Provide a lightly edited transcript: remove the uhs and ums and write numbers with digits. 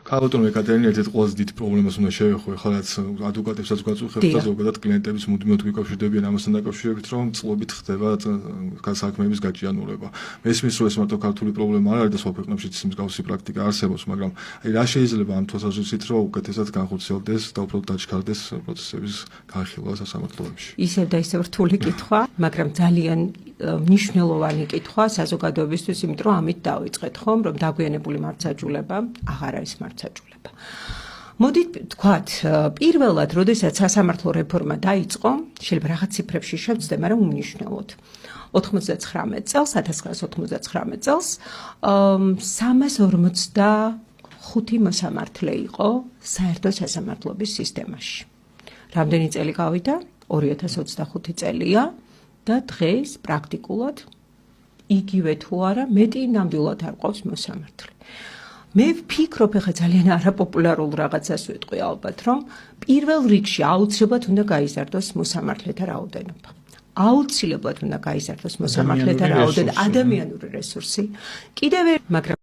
ქალბატონო ეკატერინე ერთ-ერთი ყველაზე დიდი პრობლემას უნდა შევეხო, ახლა რაც ადვოკატებსაც გვაწუხებთ და ზოგადად კლიენტების მუდმივად გვიკავშირდებიან ამასთან დაკავშირებით, რომ წლობით ხდება საქმეების გაჭიანურება. მესმის რომ ეს მარტო ქართული პრობლემა არ არის და სხვა ქვეყნებშიც მსგავსი პრაქტიკა არსებობს, მაგრამ რა შეიძლება ამ თვალსაზრისით, რომ უკეთესად განხორციელდეს და უფრო დაჩქარდეს პროცესების განხილვა სასამართლოებში. ისევ და ისევ რთული კითხვა, მაგრამ ძალიან მნიშვნელოვანი კითხვა საზოგადოებისთვის, იმიტომ რომ ამით დავიწყეთ ხომ, რომ დაგვიანებული მართლმსაჯულება აღარ არის მართლმსაჯულება. მოდით ვთქვათ, პირველად, როდესაც სასამართლო რეფორმა დაიწყო, შეიძლება რაღაც ციფრებში შევძდე, მაგრამ უმნიშვნელოდ. 99 წელს, 1999 წელს 345 მოსამართლე იყო საერთო სასამართლოების სისტემაში. რამდენი წელი გავიდა? 2025 წელია და დღეს პრაქტიკულად იგივე თუ არა, მეტი ნამდვილად არ ყავს მოსამართლე. მე ვფიქრობ, ახლა ძალიან არაპოპულარულ რაღაცას ვიტყვი ალბათ, რომ პირველ რიგში აუცილებლად უნდა გაიზარდოს მოსამართლეთა რაოდენობა. აუცილებლად უნდა გაიზარდოს მოსამართლეთა რაოდენობა, ადამიანური რესურსი. კიდევ მაგრამ